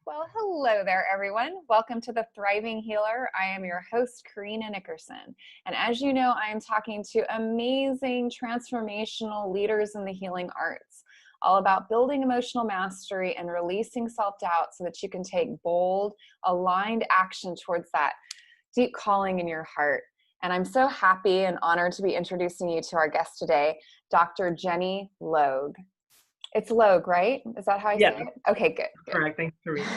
Well, hello there, everyone. Welcome to the Thriving Healer. I am your host, Karina Nickerson. And as you know, I am talking to amazing transformational leaders in the healing arts, all about building emotional mastery and releasing self-doubt so that you can take bold, aligned action towards that deep calling in your heart. And I'm so happy and honored to be introducing you to our guest today, Dr. Jennie Logue. It's Logue, right? Is that how I say Yeah, it? Okay, good. correct. Thanks, Karina.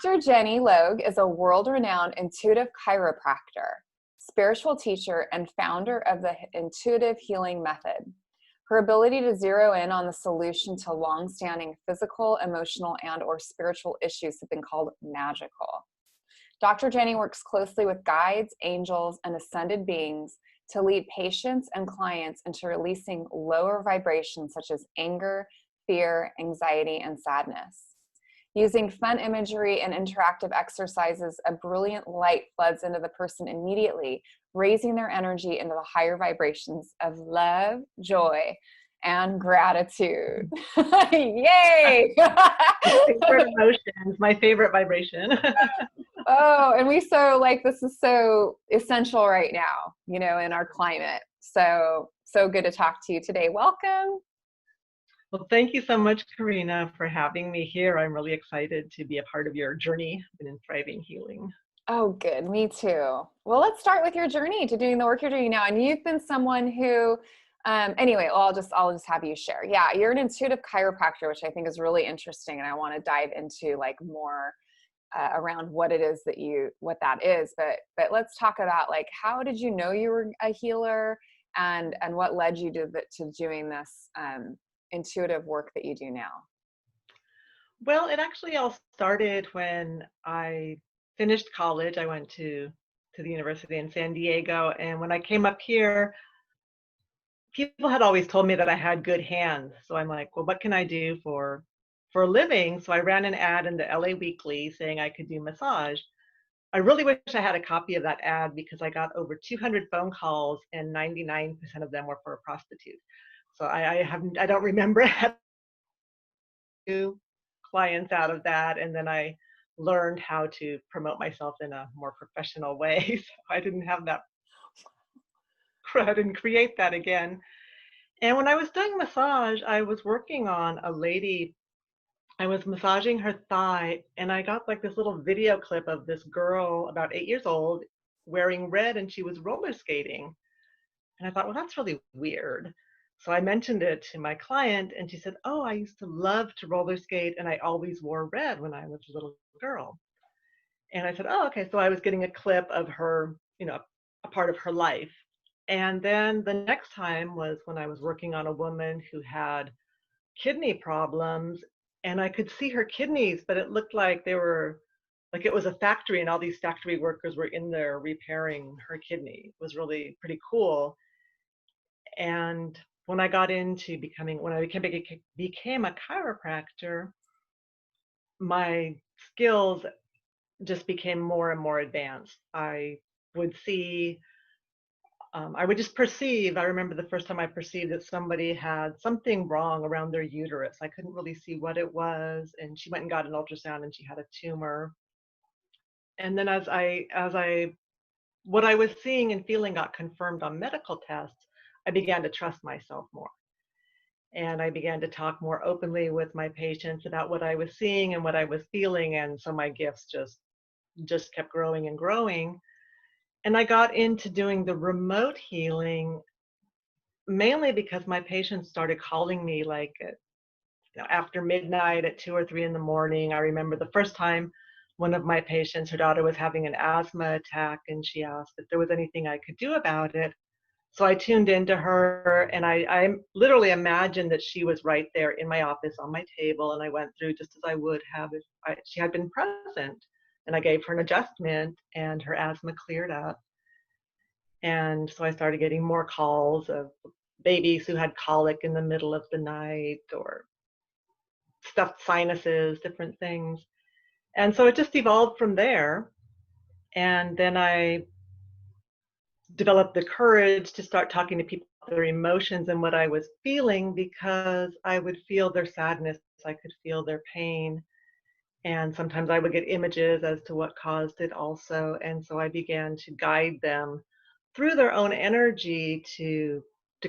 Dr. Jennie Logue is a world-renowned intuitive chiropractor, spiritual teacher, and founder of the intuitive healing method. Her ability to zero in on the solution to long-standing physical, emotional, and/or spiritual issues have been called magical. Dr. Jennie works closely with guides, angels, and ascended beings to lead patients and clients into releasing lower vibrations such as anger, fear, anxiety, and sadness. Using fun imagery and interactive exercises, a brilliant light floods into the person immediately, raising their energy into the higher vibrations of love, joy, and gratitude. Yay! Favorite emotions, my favorite vibration. Oh, and this is so essential right now, in our climate. So good to talk to you today. Welcome. Well, thank you so much, Karina, for having me here. I'm really excited to be a part of your journey in thriving healing. Oh, good. Me too. Well, let's start with your journey to doing the work you're doing now. And you've been someone who, anyway, well, I'll just have you share. Yeah, you're an intuitive chiropractor, which I think is really interesting. And I want to dive into more around what it is what that is. But let's talk about how did you know you were a healer, and what led you to doing this intuitive work that you do now? Well, it actually all started when I finished college. I went to the university in San Diego, and when I came up here, people had always told me that I had good hands. So I'm like, well, what can I do for a living? So I ran an ad in the LA Weekly saying I could do massage. I really wish I had a copy of that ad because I got over 200 phone calls and 99% of them were for a prostitute. So I don't remember how to do clients out of that. And then I learned how to promote myself in a more professional way. So I didn't have that, I didn't create that again. And when I was doing massage, I was working on a lady. I was massaging her thigh, and I got this little video clip of this girl about 8 years old wearing red, and she was roller skating. And I thought, well, that's really weird. So I mentioned it to my client, and she said, oh, I used to love to roller skate, and I always wore red when I was a little girl. And I said, oh, okay. So I was getting a clip of her, a part of her life. And then the next time was when I was working on a woman who had kidney problems, and I could see her kidneys, but it looked like it was a factory, and all these factory workers were in there repairing her kidney. It was really pretty cool. And when I became a chiropractor, my skills just became more and more advanced. Would see I would just perceive. I remember the first time I perceived that somebody had something wrong around their uterus. I couldn't really see what it was, and she went and got an ultrasound, and she had a tumor. And then what I was seeing and feeling got confirmed on medical tests, I began to trust myself more. And I began to talk more openly with my patients about what I was seeing and what I was feeling, and so my gifts just kept growing and growing. And I got into doing the remote healing mainly because my patients started calling me after midnight at 2 or 3 in the morning. I remember the first time one of my patients, her daughter was having an asthma attack, and she asked if there was anything I could do about it. So I tuned into her, and I literally imagined that she was right there in my office on my table, and I went through just as I would have if she had been present. And I gave her an adjustment, and her asthma cleared up. And so I started getting more calls of babies who had colic in the middle of the night, or stuffed sinuses, different things. And so it just evolved from there. And then I developed the courage to start talking to people about their emotions and what I was feeling, because I would feel their sadness, I could feel their pain. And sometimes I would get images as to what caused it also. And so I began to guide them through their own energy to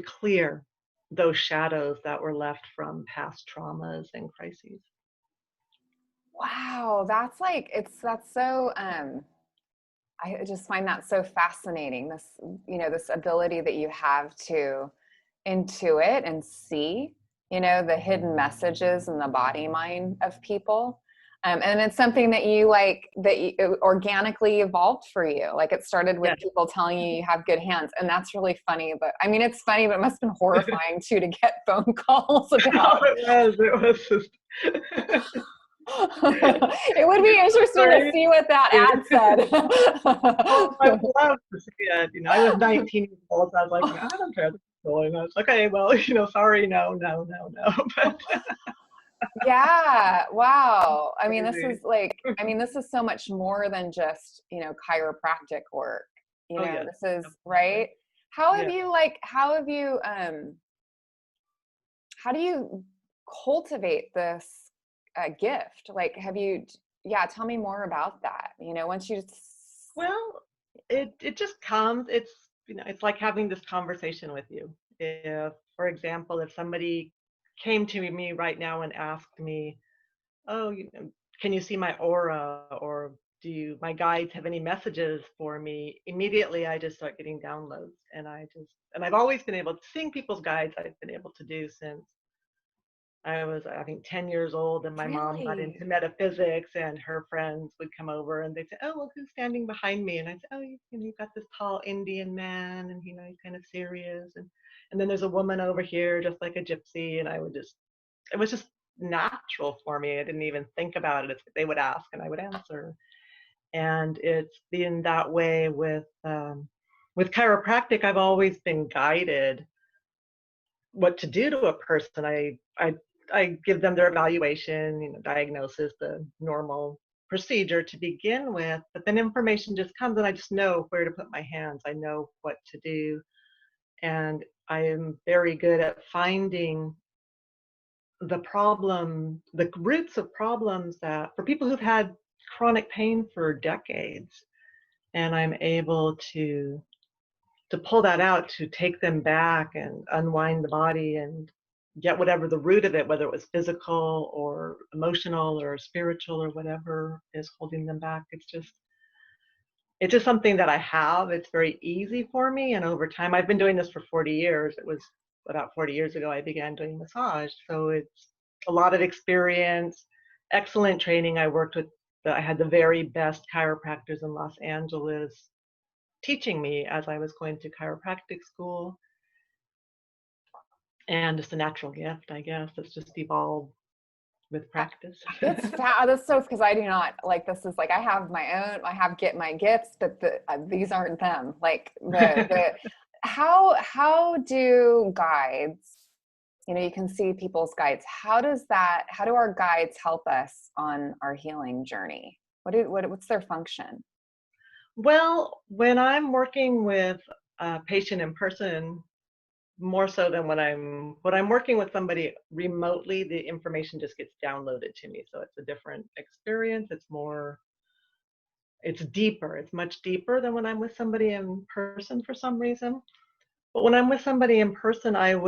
clear those shadows that were left from past traumas and crises. Wow, that's like that's so I just find that so fascinating. This, this ability that you have to intuit and see, the hidden messages in the body mind of people. And it's something that you it organically evolved for you. Like it started with Yes. people telling you you have good hands. And that's really funny. But I mean, it's funny, but it must have been horrifying too to get phone calls Oh, about. it was just It would be interesting to crazy. see what that ad said. Oh, I would love to see it. I was 19 years old, so I was like, I don't care what's going on. It's okay, well, sorry, no, no, no, no. But Yeah. Wow. I mean, crazy. this is so much more than just, chiropractic work. Oh, yes, This is absolutely. right. How have Yeah. you how do you cultivate this gift? Like, yeah, tell me more about that. Once you, Well, it just comes. It's like having this conversation with you. If, for example, if somebody came to me right now and asked me, "Oh, can you see my aura?" or "Do my guides have any messages for me?" Immediately, I just start getting downloads, and I've always been able to seeing people's guides. I've been able to do since I was, I think, 10 years old, and my mom got really? into metaphysics, and her friends would come over and they'd say, "Oh, look who's standing behind me." And I'd say, "Oh, you've got this tall Indian man, and he's kind of serious. And then there's a woman over here, just like a gypsy." And it was just natural for me. I didn't even think about it. They would ask and I would answer. And it's been that way with chiropractic. I've always been guided what to do to a person. I give them their evaluation, diagnosis, the normal procedure to begin with, but then information just comes and I just know where to put my hands. I know what to do. And I am very good at finding the roots of problems that for people who've had chronic pain for decades. And I'm able to pull that out, to take them back and unwind the body and get whatever the root of it, whether it was physical or emotional or spiritual or whatever is holding them back. It's just something that I have. It's very easy for me. And over time, I've been doing this for 40 years. It was about 40 years ago I began doing massage. So it's a lot of experience, excellent training. I had the very best chiropractors in Los Angeles teaching me as I was going to chiropractic school. And it's a natural gift, I guess. It's just evolved with practice. That's so, because I do not like, this is like, I have get my gifts, but these aren't them. Like how do guides, you can see people's guides. How do our guides help us on our healing journey? What's their function? Well, when I'm working with a patient in person, more so than when I'm working with somebody remotely, the information just gets downloaded to me. So it's a different experience. It's deeper. It's much deeper than when I'm with somebody in person for some reason. But when I'm with somebody in person, sometimes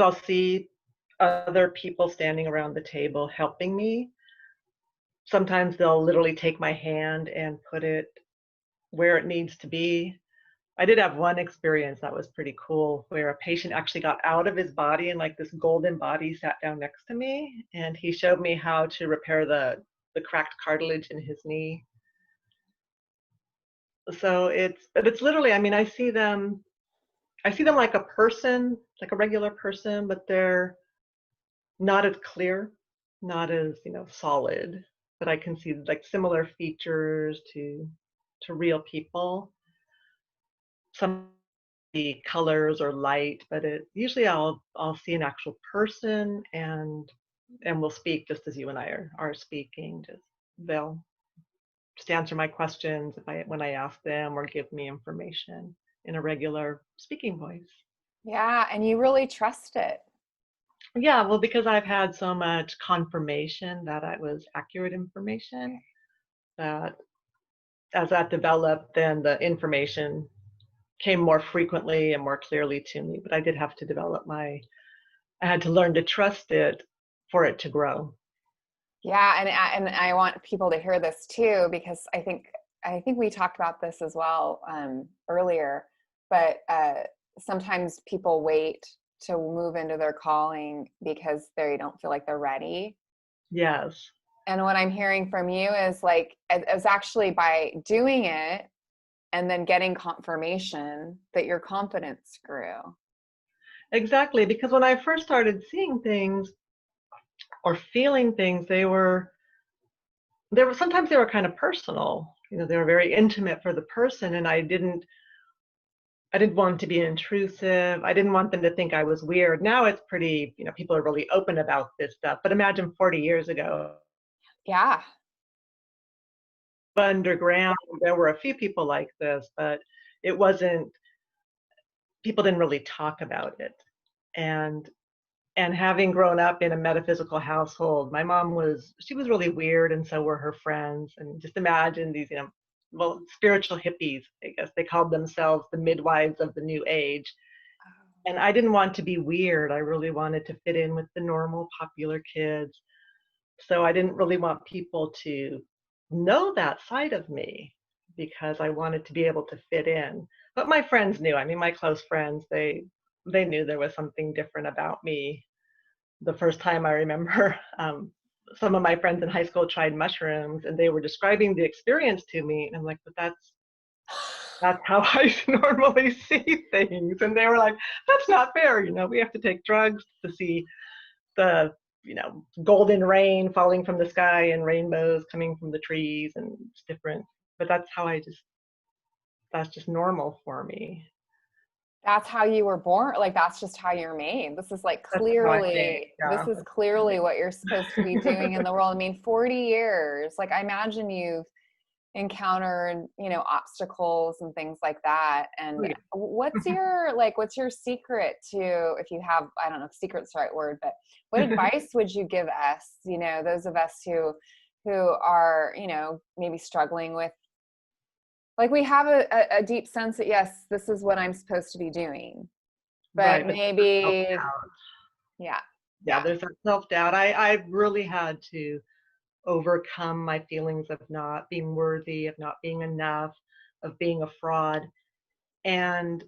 I'll see other people standing around the table helping me. Sometimes they'll literally take my hand and put it where it needs to be. I did have one experience that was pretty cool where a patient actually got out of his body and like this golden body sat down next to me and he showed me how to repair the cracked cartilage in his knee. So it's literally, I mean, I see them like a person, like a regular person, but they're not as clear, not as, solid, but I can see like similar features to real people. Some the colors or light, but it usually I'll see an actual person and we'll speak just as you and I are speaking. Just they'll just answer my questions if I when I ask them or give me information in a regular speaking voice. Yeah, and you really trust it. Yeah, well, because I've had so much confirmation that I was accurate information, that as that developed, then the information came more frequently and more clearly to me. But I did have to I had to learn to trust it for it to grow. Yeah, and I want people to hear this too, because I think we talked about this as well earlier. But sometimes people wait to move into their calling because they don't feel like they're ready. Yes, And what I'm hearing from you is like it's actually by doing it and then getting confirmation that your confidence grew. exactly. Because when I first started seeing things or feeling things, they were sometimes they were kind of personal. You know, they were very intimate for the person, and I didn't want to be intrusive. I didn't want them to think I was weird. Now it's pretty, people are really open about this stuff. But imagine 40 years ago, Yeah. underground, there were a few people like this, but it wasn't, people didn't really talk about it. And and having grown up in a metaphysical household, my mom she was really weird, and so were her friends. And just imagine these, well, spiritual hippies, I guess they called themselves the midwives of the new age. And I didn't want to be weird. I really wanted to fit in with the normal popular kids. So I didn't really want people to know that side of me because I wanted to be able to fit in. But my friends knew. I mean, my close friends, they knew there was something different about me. The first time I remember, some of my friends in high school tried mushrooms and they were describing the experience to me. And I'm like, but that's how I normally see things. And they were like, that's not fair. We have to take drugs to see the, golden rain falling from the sky and rainbows coming from the trees, and it's different. But that's just normal for me. That's how you were born. Like, that's just how you're made. That's how I think. This Yeah. is clearly what you're supposed to be doing in the world. I mean, 40 years, like, I imagine you've encountered, obstacles and things like that. Oh, And yeah. what's your secret to, if you have, I don't know if secret's the right word, but what advice would you give us, those of us who are, maybe struggling with, like, we have a deep sense that, yes, this is what I'm supposed to be doing, but Right. But self maybe, doubt. yeah, Yeah, yeah, there's that self doubt. I really had to overcome my feelings of not being worthy, of not being enough, of being a fraud. And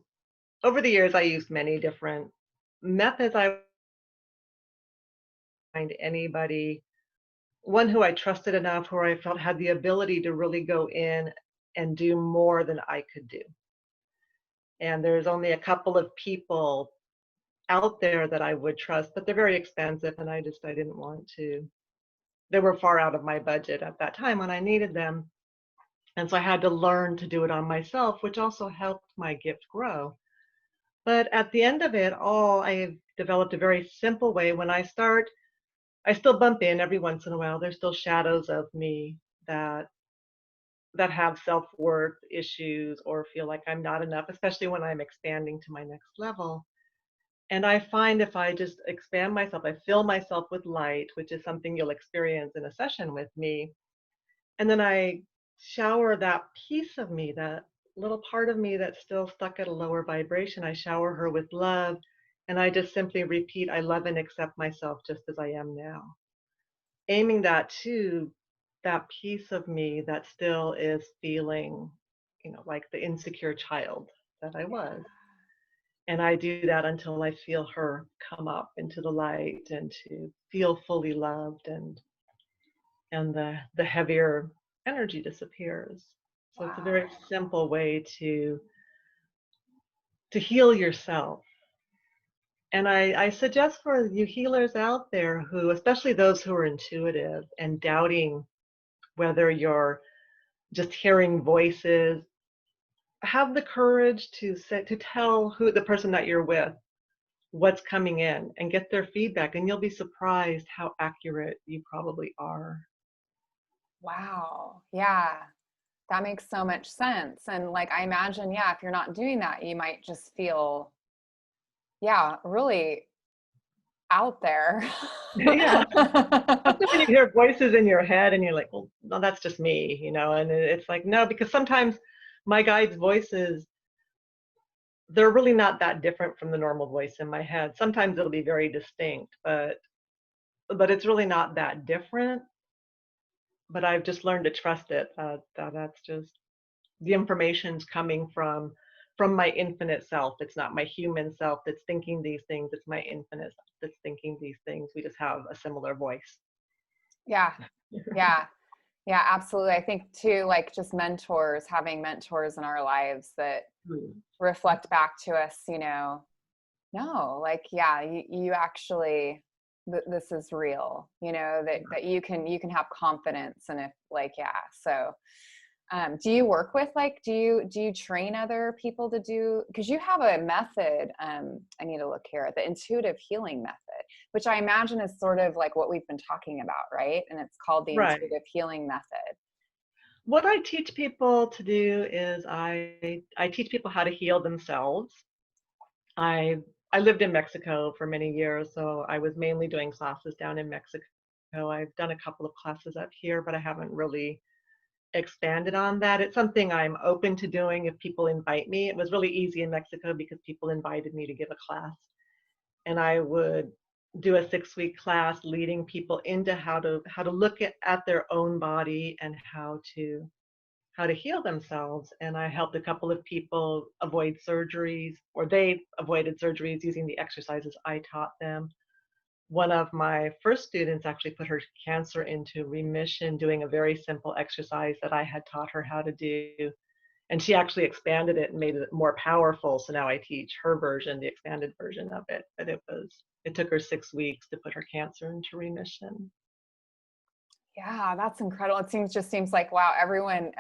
over the years, I used many different methods. I find anybody, one who I trusted enough, who I felt had the ability to really go in and do more than I could do. And there's only a couple of people out there that I would trust, but they're very expensive, and I didn't want to. They were far out of my budget at that time when I needed them. And so I had to learn to do it on myself, which also helped my gift grow. But at the end of it all, I developed a very simple way. When I start, I still bump in every once in a while. There's still shadows of me that have self-worth issues or feel like I'm not enough, especially when I'm expanding to my next level. And I find if I just expand myself, I fill myself with light, which is something you'll experience in a session with me. And then I shower that piece of me, that little part of me that's still stuck at a lower vibration. I shower her with love. And I just simply repeat, I love and accept myself just as I am now. Aiming that to that piece of me that still is feeling, like the insecure child that I was. And I do that until I feel her come up into the light and to feel fully loved, and the heavier energy disappears. So it's a wow, very simple way to heal yourself. And I suggest for you healers out there who, especially those who are intuitive and doubting whether you're just hearing voices, have the courage to tell who the person that you're with what's coming in and get their feedback, and you'll be surprised how accurate you probably are. wow, yeah. That makes so much sense. And like, I imagine, yeah, if you're not doing that, you might just feel, yeah, really out there. Yeah. Especially when you hear voices in your head and you're like, well, no, that's just me, and it's like, no, because sometimes my guide's voices, they're really not that different from the normal voice in my head. Sometimes it'll be very distinct, but it's really not that different. But I've just learned to trust it. That's just the information's coming from my infinite self. It's not my human self that's thinking these things. It's my infinite self that's thinking these things. We just have a similar voice. Yeah. Yeah. Yeah, absolutely. I think too, like just mentors, having mentors in our lives that reflect back to us, no, like, yeah, you actually, this is real, that you can have confidence. And if like, yeah. So, do you work with like, do you train other people to do, because you have a method, I need to look here, the intuitive healing method, which I imagine is sort of like what we've been talking about, right? And it's called the Right. intuitive healing method. What I teach people to do is I teach people how to heal themselves. I I lived in Mexico for many years, so I was mainly doing classes down in Mexico. I've done a couple of classes up here, but I haven't really expanded on that. It's something I'm open to doing if people invite me. It was really easy in Mexico because people invited me to give a class. And I would do a 6-week class leading people into how to look at their own body and how to heal themselves. And I helped a couple of people avoid surgeries, or they avoided surgeries using the exercises I taught them. One of my first students actually put her cancer into remission doing a very simple exercise that I had taught her how to do. And she actually expanded it and made it more powerful. So now I teach her version, the expanded version of it. But it took her 6 weeks to put her cancer into remission. Yeah, that's incredible. Just seems like, wow, everyone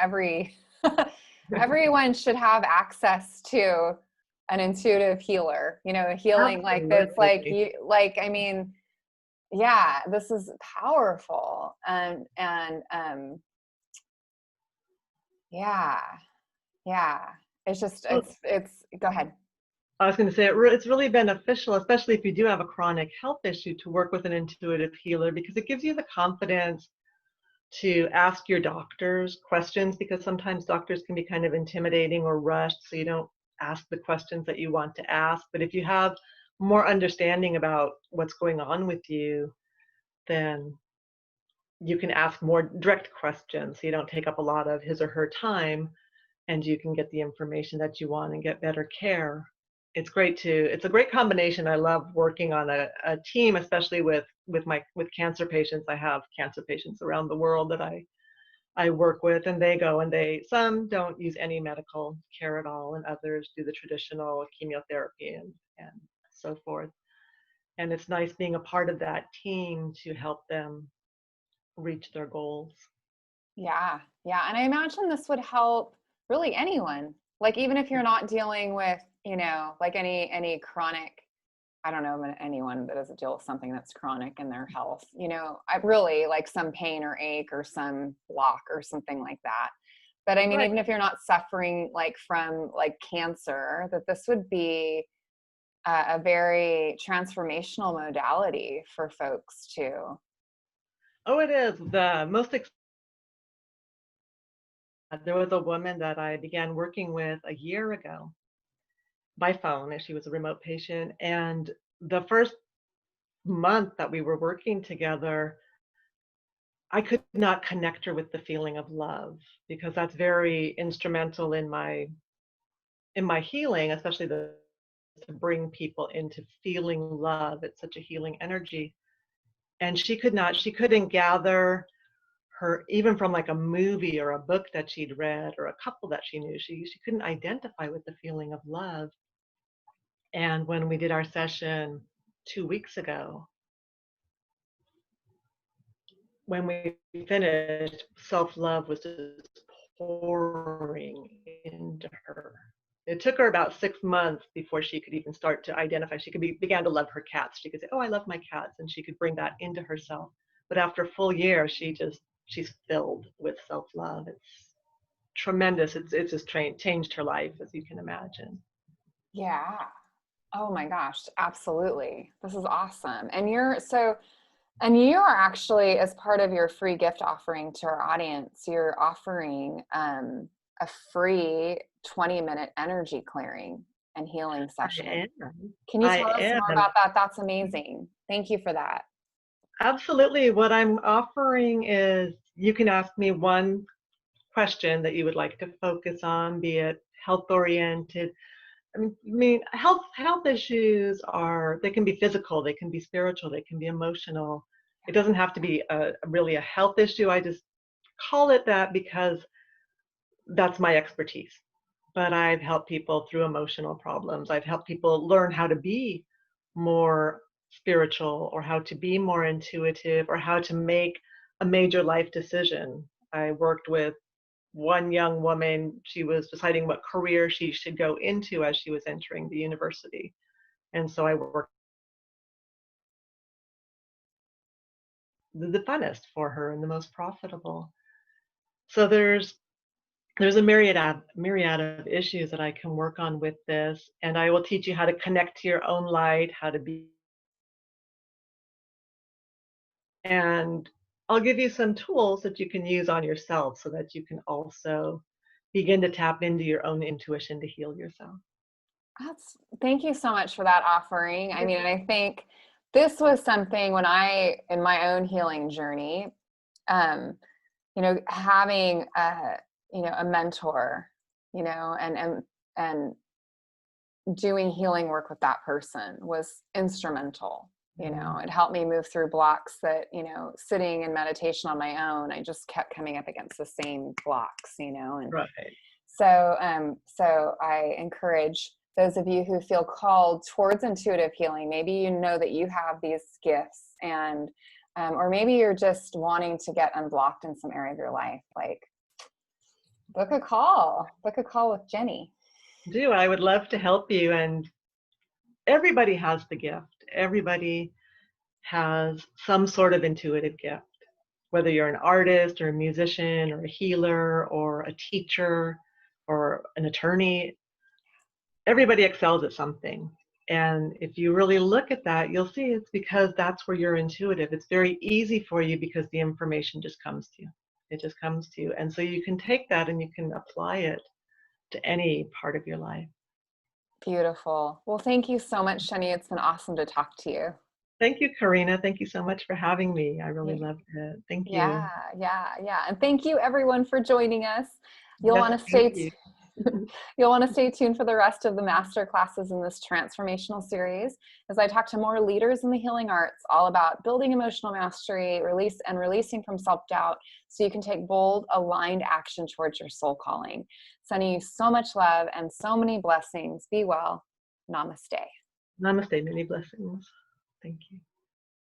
should have access to an intuitive healer, a healing like that's like Absolutely. I mean, yeah, this is powerful. And yeah, yeah. It's just, it's, go ahead. I was going to say it's really beneficial, especially if you do have a chronic health issue, to work with an intuitive healer because it gives you the confidence to ask your doctors questions, because sometimes doctors can be kind of intimidating or rushed, so you don't ask the questions that you want to ask. But if you have more understanding about what's going on with you, then you can ask more direct questions so you don't take up a lot of his or her time, and you can get the information that you want and get better care. It's a great combination. I love working on a team, especially with cancer patients. I have cancer patients around the world that I work with, and they go and some don't use any medical care at all, and others do the traditional chemotherapy and so forth. And it's nice being a part of that team to help them reach their goals. Yeah. Yeah. And I imagine this would help really anyone, like, even if you're not dealing with, like any chronic, I don't know, anyone that doesn't deal with something that's chronic in their health, I really like some pain or ache or some block or something like that. But I mean, Right. even if you're not suffering like from like cancer, that this would be a very transformational modality for folks too. Oh, it is. There was a woman that I began working with a year ago by phone, and she was a remote patient. And the first month that we were working together, I could not connect her with the feeling of love, because that's very instrumental in my healing, especially to bring people into feeling love. It's such a healing energy. And she couldn't gather her, even from like a movie or a book that she'd read or a couple that she knew, she couldn't identify with the feeling of love. And when we did our session 2 weeks ago, when we finished, self-love was just pouring into her. It took her about 6 months before she could even start to identify. She began to love her cats. She could say, "Oh, I love my cats," and she could bring that into herself. But after a full year, she's filled with self-love. It's tremendous. It's just changed her life, as you can imagine. Yeah. Oh my gosh, absolutely. This is awesome. And you are actually, as part of your free gift offering to our audience, you're offering a free 20-minute energy clearing and healing I session. am. Can you I tell us more am. about that? That's amazing. Thank you for that. Absolutely. What I'm offering is you can ask me one question that you would like to focus on, be it health oriented. I mean, health issues are, they can be physical, they can be spiritual, they can be emotional. It doesn't have to be really a health issue. I just call it that because that's my expertise. But I've helped people through emotional problems. I've helped people learn how to be more spiritual, or how to be more intuitive, or how to make a major life decision. I worked with one young woman. She was deciding what career she should go into as she was entering the university. And so I worked the funnest for her and the most profitable. So there's a myriad of issues that I can work on with this, and I will teach you how to connect to your own light, how to be, and I'll give you some tools that you can use on yourself so that you can also begin to tap into your own intuition to heal yourself. Thank you so much for that offering. I mean, I think this was something when in my own healing journey, um, having a mentor, and doing healing work with that person was instrumental. It helped me move through blocks that, sitting in meditation on my own, I just kept coming up against the same blocks, and Right. so I encourage those of you who feel called towards intuitive healing. Maybe you know that you have these gifts, and or maybe you're just wanting to get unblocked in some area of your life. Like, book a call with Jennie. I would love to help you. And everybody has the gift. Everybody has some sort of intuitive gift, whether you're an artist or a musician or a healer or a teacher or an attorney. Everybody excels at something. And if you really look at that, you'll see it's because that's where you're intuitive. It's very easy for you because the information just comes to you. It just comes to you. And so you can take that and you can apply it to any part of your life. Beautiful. Well, thank you so much, Jennie. It's been awesome to talk to you. Thank you, Karina. Thank you so much for having me. I really Yeah, loved it. Thank yeah, you. yeah. And thank you everyone for joining us. You'll Yes, want to thank stay you. you'll want to stay tuned for the rest of the master classes in this transformational series as I talk to more leaders in the healing arts all about building emotional mastery, releasing from self-doubt so you can take bold, aligned action towards your soul calling. Sending you so much love and so many blessings. Be well. Namaste. Namaste. Many blessings. Thank you.